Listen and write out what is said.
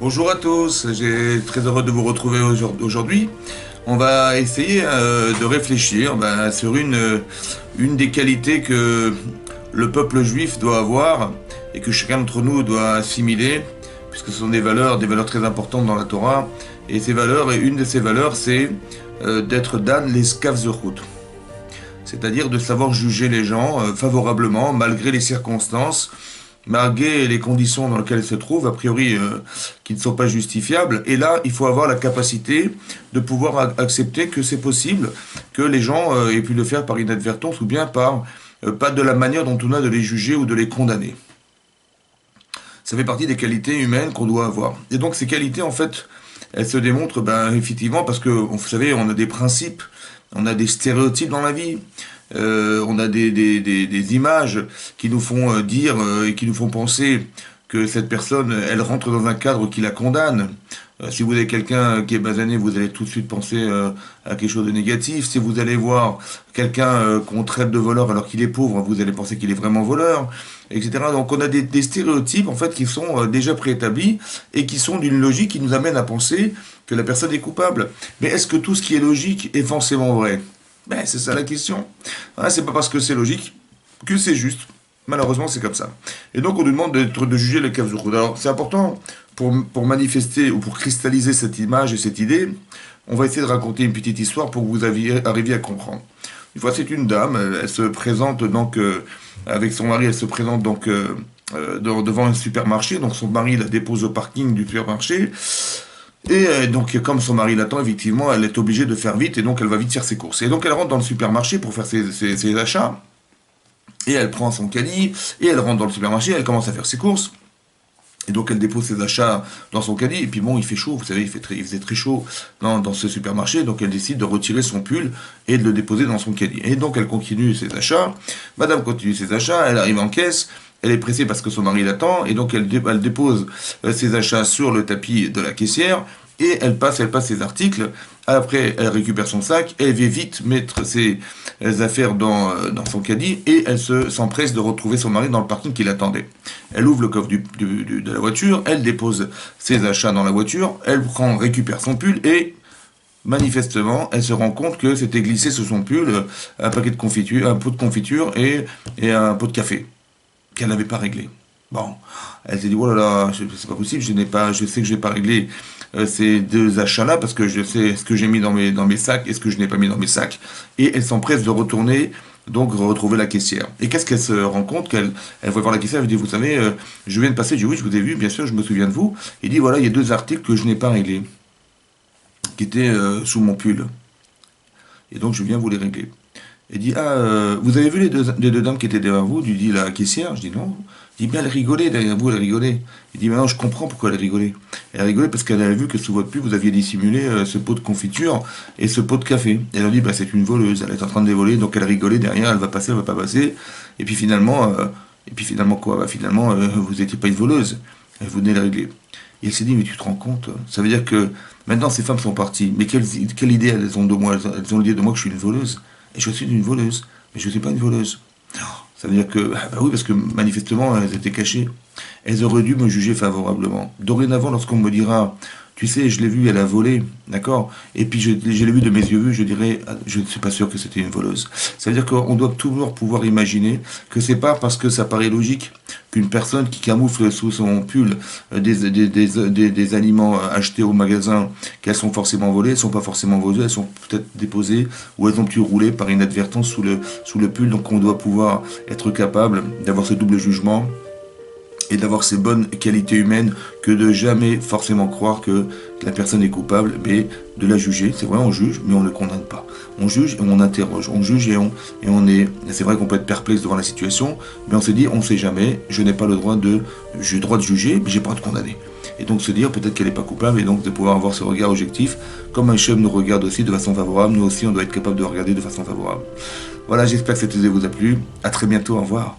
Bonjour à tous, j'ai très heureux de vous retrouver aujourd'hui. On va essayer de réfléchir sur une des qualités que le peuple juif doit avoir et que chacun d'entre nous doit assimiler, puisque ce sont des valeurs très importantes dans la Torah. Et ces valeurs, et une de ces valeurs, c'est d'être Dan l'escav zechut, c'est-à-dire de savoir juger les gens favorablement, malgré les circonstances, malgré les conditions dans lesquelles ils se trouvent, a priori qui ne sont pas justifiables. Et là, il faut avoir la capacité de pouvoir accepter que c'est possible que les gens aient pu le faire par inadvertance ou bien par pas de la manière dont on a de les juger ou de les condamner. Ça fait partie des qualités humaines qu'on doit avoir. Et donc ces qualités, en fait, elles se démontrent effectivement parce que, vous savez, on a des principes, on a des stéréotypes dans la vie. On a des images qui nous font dire et qui nous font penser que cette personne, elle rentre dans un cadre qui la condamne. Si vous avez quelqu'un qui est basané, vous allez tout de suite penser à quelque chose de négatif. Si vous allez voir quelqu'un qu'on traite de voleur alors qu'il est pauvre, vous allez penser qu'il est vraiment voleur, etc. Donc on a des stéréotypes en fait qui sont déjà préétablis et qui sont d'une logique qui nous amène à penser que la personne est coupable. Mais est-ce que tout ce qui est logique est forcément vrai ? C'est ça la question. C'est pas parce que c'est logique que c'est juste. Malheureusement, c'est comme ça. Et donc, on nous demande de juger les Kav Zechut. Alors, c'est important pour manifester ou pour cristalliser cette image et cette idée. On va essayer de raconter une petite histoire pour que vous arriviez à comprendre. Une fois, c'est une dame. Elle se présente donc avec son mari. Elle se présente donc devant un supermarché. Donc, son mari la dépose au parking du supermarché. Et donc, comme son mari l'attend, effectivement, elle est obligée de faire vite, et donc elle va vite faire ses courses. Et donc, elle rentre dans le supermarché pour faire ses achats, et elle prend son caddie, et elle rentre dans le supermarché, elle commence à faire ses courses, et donc elle dépose ses achats dans son caddie, et puis bon, il fait chaud, vous savez, il faisait très chaud dans ce supermarché, donc elle décide de retirer son pull et de le déposer dans son caddie. Et donc, elle continue ses achats, madame continue ses achats, elle arrive en caisse. Elle est pressée parce que son mari l'attend, et donc elle dépose ses achats sur le tapis de la caissière, et elle passe ses articles. Après, elle récupère son sac, elle va vite mettre ses affaires dans son caddie, et elle s'empresse de retrouver son mari dans le parking qui l'attendait. Elle ouvre le coffre de la voiture, elle dépose ses achats dans la voiture, elle récupère son pull, et manifestement, elle se rend compte que c'était glissé sous son pull un paquet de confiture, un pot de confiture et un pot de café qu'elle n'avait pas réglé. Bon, elle s'est dit, oh là là, c'est pas possible, je sais que je n'ai pas réglé ces deux achats-là, parce que je sais ce que j'ai mis dans mes sacs et ce que je n'ai pas mis dans mes sacs. Et elle s'empresse de retourner, donc retrouver la caissière. Et qu'est-ce qu'elle se rend compte qu'elle va voir la caissière, elle dit, vous savez, je viens de passer, je dis, oui, je vous ai vu, bien sûr, je me souviens de vous. Il dit, voilà, il y a deux articles que je n'ai pas réglés, qui étaient sous mon pull. Et donc, je viens vous les régler. Elle dit, vous avez vu les deux dames qui étaient derrière vous? Lui dit la caissière. Je dis non. Il dit, bien, elle rigolait derrière vous, elle rigolait. Il dit, maintenant je comprends pourquoi elle rigolait. Elle rigolait parce qu'elle avait vu que sous votre pull, vous aviez dissimulé ce pot de confiture et ce pot de café. Elle a dit, c'est une voleuse, elle est en train de les voler, donc elle rigolait derrière, elle va passer, elle va pas passer. Et puis finalement quoi? Finalement, vous n'étiez pas une voleuse, vous venez les régler. Et elle s'est dit, mais tu te rends compte? Ça veut dire que maintenant ces femmes sont parties. Mais quelle idée elles ont de moi? Elles ont l'idée de moi que je suis une voleuse. Et je suis une voleuse, mais je ne suis pas une voleuse. Ça veut dire que, oui, parce que manifestement, elles étaient cachées. Elles auraient dû me juger favorablement. Dorénavant, lorsqu'on me dira, tu sais, je l'ai vue, elle a volé, d'accord? Et puis je l'ai vue de mes yeux vus, je dirais, je ne suis pas sûr que c'était une voleuse. Ça veut dire qu'on doit toujours pouvoir imaginer que c'est pas parce que ça paraît logique qu'une personne qui camoufle sous son pull des aliments achetés au magasin, qu'elles sont forcément volées, elles sont pas forcément volées, elles sont peut-être déposées ou elles ont pu rouler par inadvertance sous le pull. Donc on doit pouvoir être capable d'avoir ce double jugement et d'avoir ces bonnes qualités humaines que de jamais forcément croire que la personne est coupable, mais de la juger. C'est vrai, on juge, mais on ne condamne pas. On juge et on interroge. On juge et on est... C'est vrai qu'on peut être perplexe devant la situation, mais on se dit, on ne sait jamais, j'ai le droit de juger, mais j'ai pas le droit de condamner. Et donc se dire peut-être qu'elle n'est pas coupable, et donc de pouvoir avoir ce regard objectif, comme un chef nous regarde aussi de façon favorable, nous aussi on doit être capable de regarder de façon favorable. Voilà, j'espère que cette idée vous a plu. À très bientôt, au revoir.